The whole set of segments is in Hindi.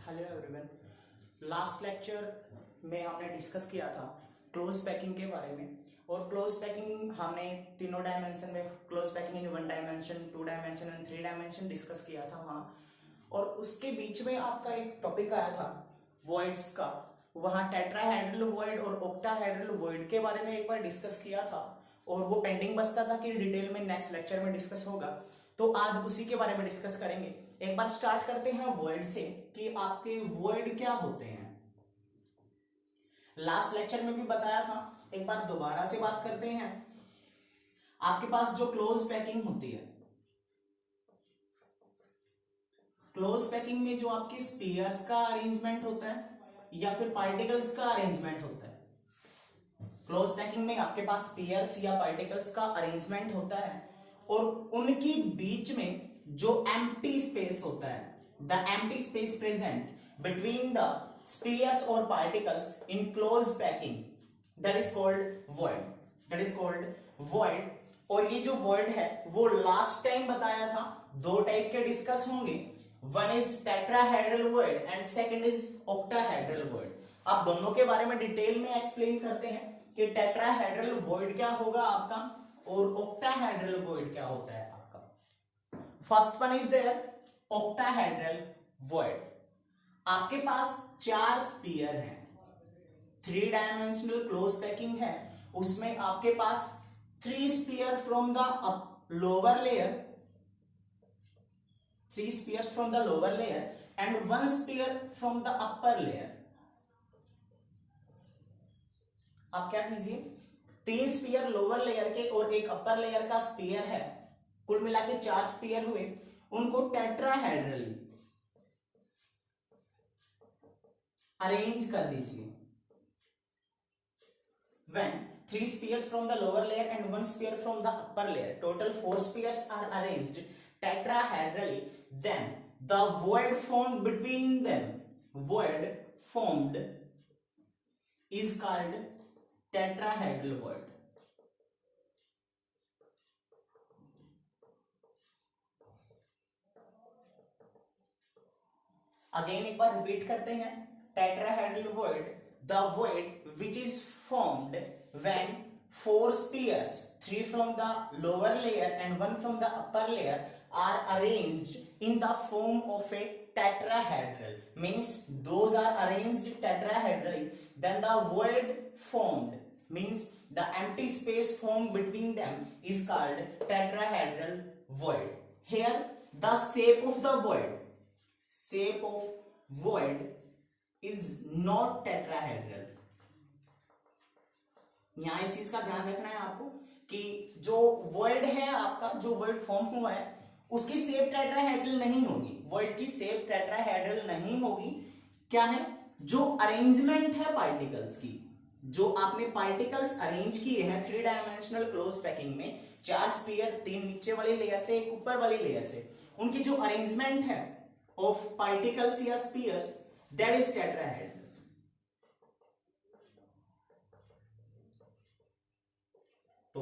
Hello everyone. लास्ट लेक्चर में हमने डिस्कस किया था क्लोज पैकिंग के बारे में। और क्लोज पैकिंग हमने तीनों डायमेंशन में close packing in 1 dimension, 2 dimension and 3 dimension discuss किया था वहाँ। और उसके बीच में आपका एक टॉपिक आया था वॉइड्स का। वहाँ टेट्राहेड्रल वॉइड और ऑक्टाहेड्रल वॉइड के बारे में एक बार डिस्कस किया था और वो पेंडिंग बचता था कि डिटेल में नेक्स्ट लेक्चर में डिस्कस होगा। तो आज उसी के बारे में डिस्कस करेंगे। एक बार स्टार्ट करते हैं वर्ड से कि आपके वर्ड क्या होते हैं। लास्ट लेक्चर में भी बताया था, एक बार दोबारा से बात करते हैं। आपके पास जो क्लोज पैकिंग होती है, क्लोज पैकिंग में जो आपके स्पीयर्स का अरेंजमेंट होता है या फिर पार्टिकल्स का अरेंजमेंट होता है। क्लोज पैकिंग में आपके पास स्पीयर्स या पार्टिकल्स का अरेंजमेंट होता है और उनके बीच में जो एम्प्टी स्पेस होता है, the empty space present between the spheres और particles in close packing, that is called void. That is called void. और ये जो वर्ड है वो लास्ट टाइम बताया था, दो टाइप के डिस्कस होंगे। One is tetrahedral word and second is octahedral word. आप दोनों के बारे में डिटेल में एक्सप्लेन करते हैं कि टेट्राहेड्रल वर्ड क्या होगा आपका और ऑक्टाहेड्रल वर्ड क्या होता है आपका। First one is there octahedral void. आपके पास 4 स्पीयर हैं, 3 डायमेंशनल क्लोज पैकिंग है। उसमें आपके पास 3 sphere from the lower layer, 3 spheres from the lower layer and 1 sphere from the upper layer. आप क्या कीजिए, 3 स्पीयर लोअर लेयर के और एक अपर लेयर का स्पीयर है, कुल मिला के 4 स्पीयर हुए। उनको टेट्राहेड्रली अरेंज कर दीजिए। When 3 spears from the lower layer and 1 spear from the upper layer, total 4 spears are arranged tetrahedrally, then the void formed between them, void formed is called tetrahedral void. Again एक बार रिपीट करते हैं, tetrahedral void, the void which is formed when 4 spears, 3 from the lower layer and 1 from the upper layer, are arranged in the form of a tetrahedral, means those are arranged tetrahedrally, then the void formed, means the empty space formed between them, is called tetrahedral void. Here the shape of the void is not tetrahedral. यहां इस चीज का ध्यान रखना है आपको कि जो वर्ड है आपका, जो वर्ड फॉर्म हुआ है उसकी शेप टेट्राहेड्रल नहीं होगी। वर्ड की शेप टेट्राहेड्रल नहीं होगी। क्या है, जो अरेंजमेंट है पार्टिकल्स की, जो आपने पार्टिकल्स अरेंज किए हैं 3 डायमेंशनल क्लोज पैकिंग में, 4 स्पीयर, 3 नीचे वाली लेयर से, एक ऊपर वाली लेयर से, उनकी जो अरेंजमेंट है ऑफ पार्टिकल्स या स्पीयर्स, दैट इज टेट्राहेड्रल। तो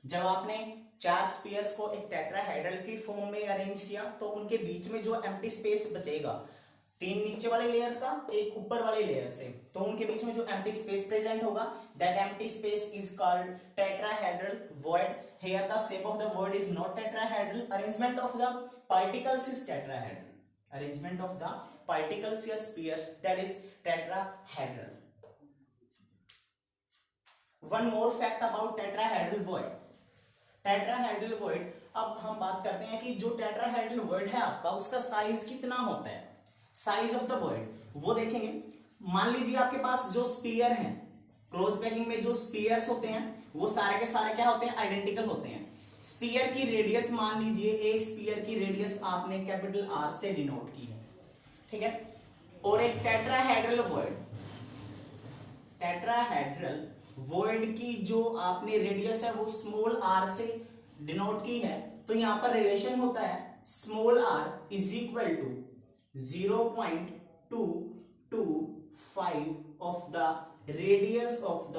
जब आपने 4 स्पीयर्स को एक टेट्राहेड्रल की फॉर्म में अरेंज किया तो उनके बीच में जो एम्प्टी स्पेस बचेगा, 3 नीचे वाले लेयर्स का, एक ऊपर वाले लेयर से, तो उनके बीच में जो एम्प्टी स्पेस प्रेजेंट होगा, that empty space is called tetrahedral void. Here the shape of the word is not tetrahedral, arrangement of the particles is tetrahedral, arrangement of the particles या spheres, that is tetrahedral. One more fact about tetrahedral void. Tetrahedral void, अब हम बात करते हैं कि जो टेट्राहेड्रल वॉइड है आपका, उसका साइज कितना होता है। साइज ऑफ द वॉइड वो देखेंगे। मान लीजिए आपके पास जो स्पीयर हैं, क्लोज पैकिंग में जो स्पीयर्स होते हैं वो सारे के सारे क्या होते हैं, आइडेंटिकल होते हैं। स्पीयर की रेडियस मान लीजिए, एक स्पीयर की रेडियस आपने कैपिटल आर से डिनोट की है, ठीक है। और एक टेट्राहेड्रल वॉइड, टेट्राहेड्रल वॉइड की जो आपने रेडियस है वो स्मॉल आर से डिनोट की है। तो यहां पर रिलेशन होता है small R is equal to 0.225 of the radius of the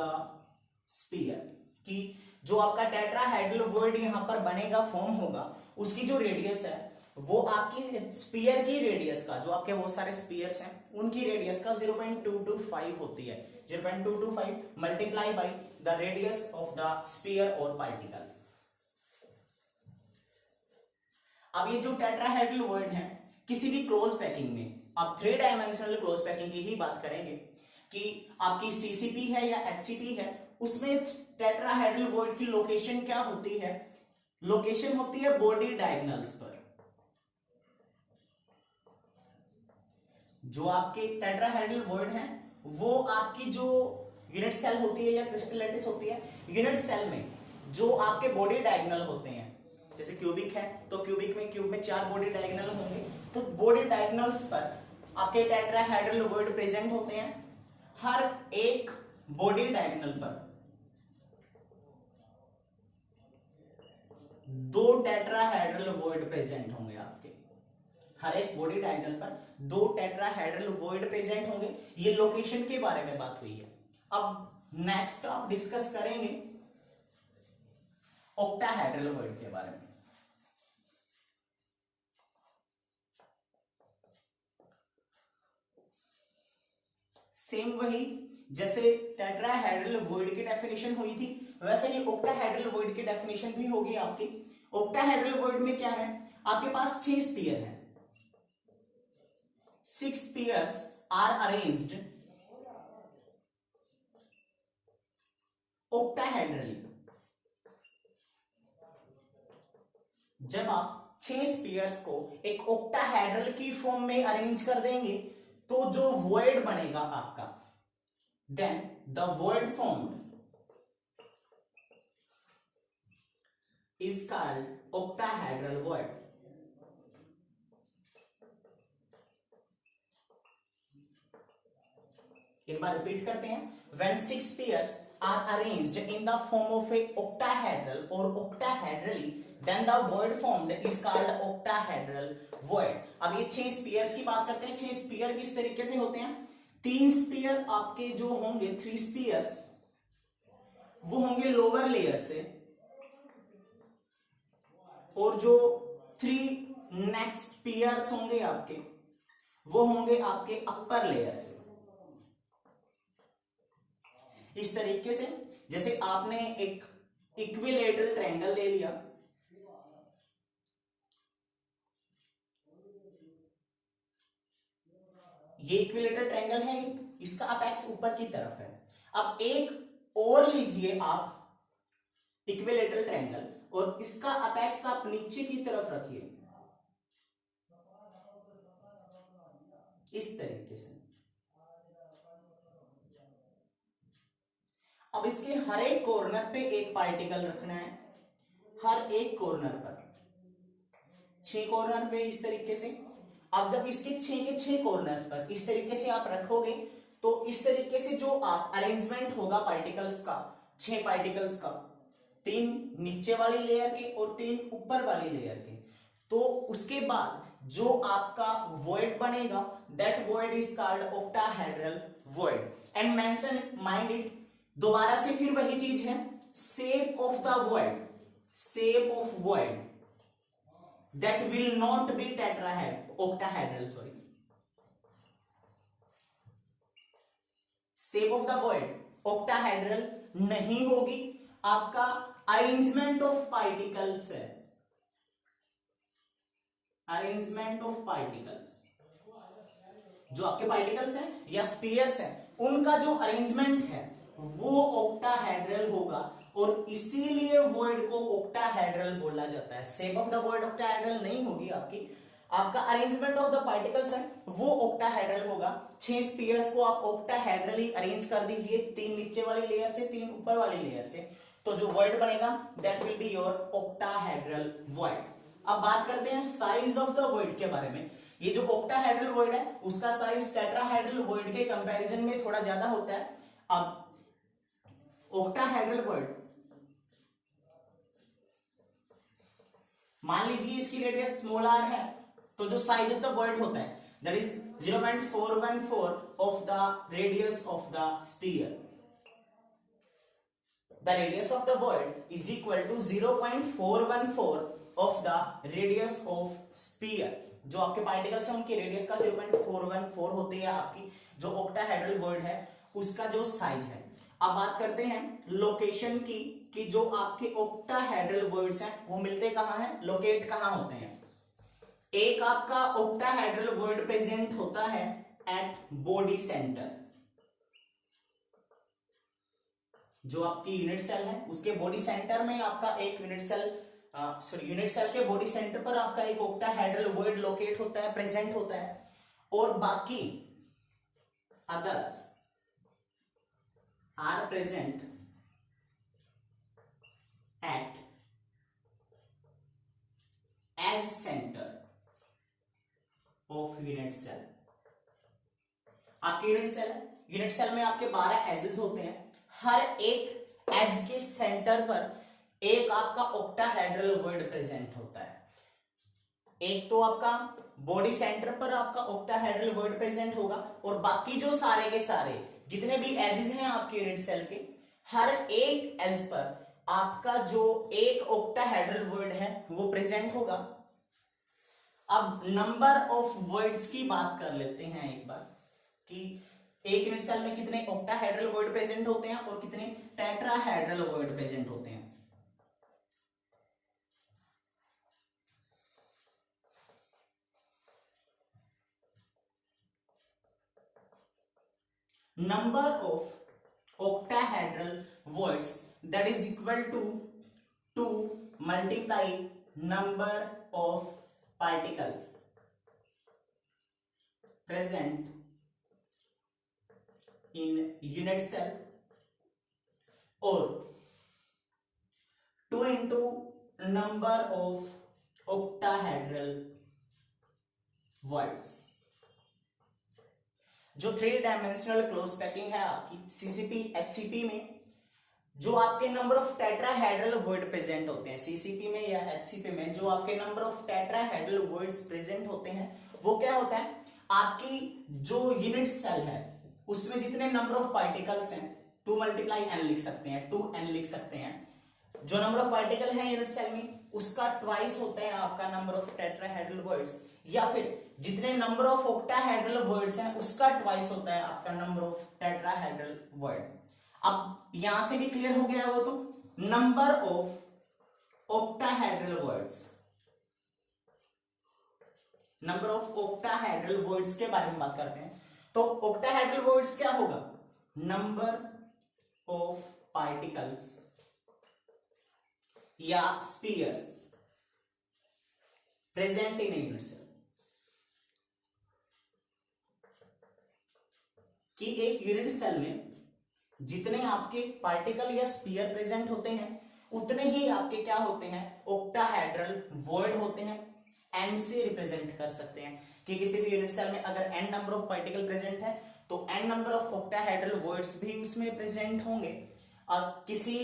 sphere. कि जो आपका टेट्राहेड्रल वॉइड यहां पर बनेगा, फॉर्म होगा, उसकी जो रेडियस है वो आपकी स्पीयर की रेडियस का, जो आपके बहुत सारे स्पीयर्स हैं उनकी रेडियस का 0.225 होती है। 0.225 multiply by the radius of the sphere और पार्टिकल। अब ये जो टेट्राहेड्रल वॉइड है, किसी भी क्लोज पैकिंग में, आप 3 डायमेंशनल क्लोज पैकिंग की ही बात करेंगे कि आपकी सीसीपी है या एचसीपी है, उसमें टेट्राहेड्रल वॉइड की लोकेशन क्या होती है? लोकेशन होती है बॉडी डायगोनल्स पर। जो आपके टेट्राहेड्रल वॉइड है वो आपकी जो यूनिट सेल होती है या क्रिस्टल होती है, यूनिट सेल में जो आपके बॉडी डायगोनल होते हैं, जैसे क्यूबिक है तो क्यूबिक में क्यूब में 4 बॉडी डायगोनल होंगे, तो बॉडी डायगोनल्स पर आपके टेट्राहेड्रल वॉइड प्रेजेंट होते हैं। हर एक बॉडी डायगोनल पर 2 टेट्राहेड्रल वॉइड प्रेजेंट होंगे आपके। हर एक बॉडी डायगोनल पर 2 टेट्राहेड्रल वॉइड प्रेजेंट होंगे। ये लोकेशन के बारे में बात हुई है। अब नेक्स्ट आप डिस्कस करेंगे ऑक्टाहेड्रल वॉइड के बारे में। सेम वही जैसे टेट्राहेड्रल वॉइड की डेफिनेशन हुई थी, वैसे ही ऑक्टाहेड्रल वॉइड की डेफिनेशन भी होगी आपकी। ऑक्टाहेड्रल वॉइड में क्या है? आपके पास 6 स्पीयर हैं। 6 स्पीयर्स आर अरेंज्ड ऑक्टाहेड्रली। जब आप 6 स्पीयर्स को एक ऑक्टाहेड्रल की फॉर्म में अरेंज कर देंगे तो जो वॉइड बनेगा आपका, then the void formed is called octahedral void. एक बार रिपीट करते हैं। When 6 pairs are arranged in the form of a octahedral or octahedrally, then the void formed is called octahedral void। अब ये 6 स्पीयर्स की बात करते हैं। 6 स्पीयर किस तरीके से होते हैं? 3 स्पीयर आपके जो होंगे 3 स्पीयर्स वो होंगे लोअर लेयर से, और जो 3 नेक्स्ट स्पीयर्स होंगे आपके वो होंगे आपके अपर लेयर से। इस तरीके से जैसे आपने एक इक्विलेटरल ट्रायंगल ले लिया, ये इक्विलेटरल ट्रायंगल है, इसका अपेक्स ऊपर की तरफ है। अब एक और लीजिए आप इक्विलेटरल ट्रायंगल और इसका अपेक्स आप नीचे की तरफ रखिए इस तरीके से। अब इसके हर एक कॉर्नर पे एक पार्टिकल रखना है, हर एक कॉर्नर पर 6 कॉर्नर पे इस तरीके से। अब जब इसके 6 के 6 कॉर्नर्स पर इस तरीके से आप रखोगे तो इस तरीके से जो आप अरेंजमेंट होगा पार्टिकल्स का, 6 पार्टिकल्स का, 3 नीचे वाली लेयर के और 3 ऊपर वाली लेयर के, तो उसके बाद जो आपका वॉइड बनेगा that void is called octahedral void. And mention mind it, दोबारा से फिर वही चीज है, shape of the void, shape of void that will not be octahedral, sorry, shape of the void octahedral नहीं होगी। आपका अरेंजमेंट ऑफ पार्टिकल्स है, अरेंजमेंट ऑफ पार्टिकल्स, जो आपके पार्टिकल्स हैं या स्पीयर्स हैं उनका जो अरेंजमेंट है वो ऑक्टाहेड्रल होगा, और इसीलिए वॉइड को ऑक्टाहेड्रल बोला जाता है। Shape of the void octahedral नहीं होगी आपकी, आपका अरेंजमेंट ऑफ द पार्टिकल्स है वो ऑक्टाहेड्रल होगा। 6 स्पीयर्स को आप ऑक्टाहेड्रली अरेंज कर दीजिए, 3 नीचे वाली लेयर से, 3 ऊपर वाली लेयर से, तो जो वॉइड बनेगा that will be your octahedral void. अब बात करते हैं साइज ऑफ द वॉइड के बारे में। ये जो ऑक्टाहेड्रल वॉइड है उसका साइज टेट्राहेड्रल वॉइड के कंपैरिजन में थोड़ा ज्यादा होता है। अब ऑक्टाहेड्रल वॉइड, मान लीजिए इसकी रेडियस स्मॉल r है, तो जो साइज ऑफ द वॉइड होता है that is 0.414 of the radius of the sphere. The radius of the void is equal to 0.414 of the radius of sphere, जो आपके पार्टिकल्स हैं उनकी रेडियस का 0.414 होती है आपकी जो ऑक्टाहेड्रल वर्ड है उसका जो साइज है। अब बात करते हैं लोकेशन की कि जो आपके ऑक्टाहेड्रल वर्ड्स हैं वो मिलते कहां हैं, लोकेट कहां होते हैं। एक आपका ऑक्टाहेड्रल वर्ड प्रेजेंट होता है एट बॉडी सेंटर, जो आपकी यूनिट सेल है उसके बॉडी सेंटर में आपका एक यूनिट सेल के बॉडी सेंटर पर आपका एक ऑक्टाहेड्रल वर्ड लोकेट होता है, प्रेजेंट होता है, और बाकी others are present at edge centre of unit cell. आपकी यूनिट सेल में आपके 12 एजेस होते हैं, हर एक एज के सेंटर पर एक आपका ऑक्टाहेड्रल वर्ड प्रेजेंट होता है। एक तो आपका बॉडी सेंटर पर आपका ऑक्टाहेड्रल वर्ड प्रेजेंट होगा और बाकी जो सारे के सारे जितने भी एजेस हैं आपके यूनिट सेल के, हर एक एज पर आपका जो एक ऑक्टाहेड्रल वर्ड है वो प्रेजेंट होगा। अब नंबर ऑफ वर्ड्स की बात कर लेते हैं एक बार कि एक यूनिट सेल में कितने ऑक्टाहेड्रल वर्ड प्रेजेंट होते हैं और कितने टेट्राहेड्रल वर्ड प्रेजेंट होते हैं। Number of octahedral words that is equal to 2 multiply number of particles present in unit cell or 2 into number of octahedral words। जो 3 डायमेंशनल क्लोज पैकिंग है आपकी सीसीपी एचसीपी में, जो आपके number of tetrahedral word present होते हैं सीसीपी में या एचसीपी में, जो आपके number of tetrahedral voids present होते हैं वो क्या होता है, आपकी जो यूनिट सेल है उसमें जितने नंबर ऑफ पार्टिकल्स हैं 2 मल्टीप्लाई एन लिख सकते हैं, 2n लिख सकते हैं। जो नंबर ऑफ पार्टिकल है यूनिट सेल में उसका ट्वाइस होता है आपका नंबर ऑफ टेट्राहेड्रल वर्ड्स, या फिर जितने नंबर ऑफ ऑक्टाहेड्रल वर्ड्स हैं उसका ट्वाइस होता है आपका नंबर ऑफ टेट्राहेड्रल वर्ड। अब यहां से भी क्लियर हो गया वो, तो number of octahedral words, number of octahedral words के बारे में बात करते हैं। तो ऑक्टाहेड्रल वर्ड्स क्या होगा, नंबर ऑफ पार्टिकल्स या spheres present in unit cell, कि एक यूनिट सेल में जितने आपके पार्टिकल या स्पीयर प्रेजेंट होते हैं उतने ही आपके क्या होते हैं, ऑक्टाहेड्रल वर्ड होते हैं। एन से रिप्रेजेंट कर सकते हैं कि किसी भी यूनिट सेल में अगर N number of particle present है तो N number of octahedral voids भी उसमें प्रेजेंट होंगे, और किसी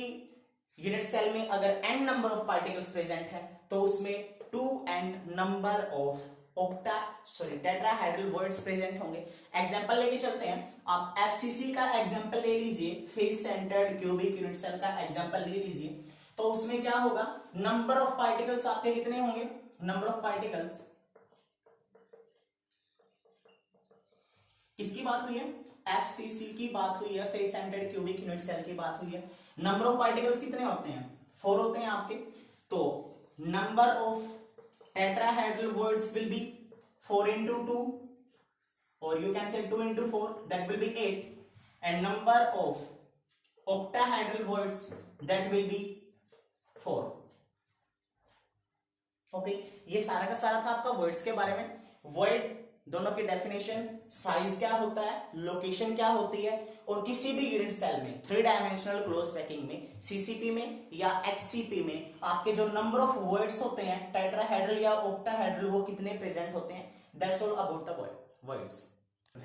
यूनिट सेल में अगर N number of particles present है तो उसमें 2n number of tetrahedral voids present होंगे। एग्जांपल लेके चलते हैं, आप एफसीसी का एग्जांपल ले लीजिए, face centred cubic unit cell का एग्जांपल ले लीजिए, तो उसमें क्या होगा, नंबर ऑफ पार्टिकल्स आपके कितने होंगे, नंबर ऑफ पार्टिकल्स किसकी बात हुई है, एफसीसी की बात हुई है, face centred cubic unit cell की बात हुई है। नंबर ऑफ पार्टिकल्स कितने होते हैं, 4 होते हैं आपके, तो number of tetrahedral words will be 4 into 2, or you can say 2 into 4, that will be 8, and number of octahedral words that will be 4। Okay, ये सारा का सारा था आपका वर्ड्स के बारे में। वर्ड दोनों की डेफिनेशन, साइज क्या होता है, लोकेशन क्या होती है, और किसी भी यूनिट सेल में 3 डायमेंशनल क्लोज पैकिंग में सीसीपी में या एचसीपी में आपके जो नंबर ऑफ वर्ड्स होते हैं टेट्राहेड्रल या ऑक्टाहेड्रल वो कितने प्रेजेंट होते हैं। That's all about the words.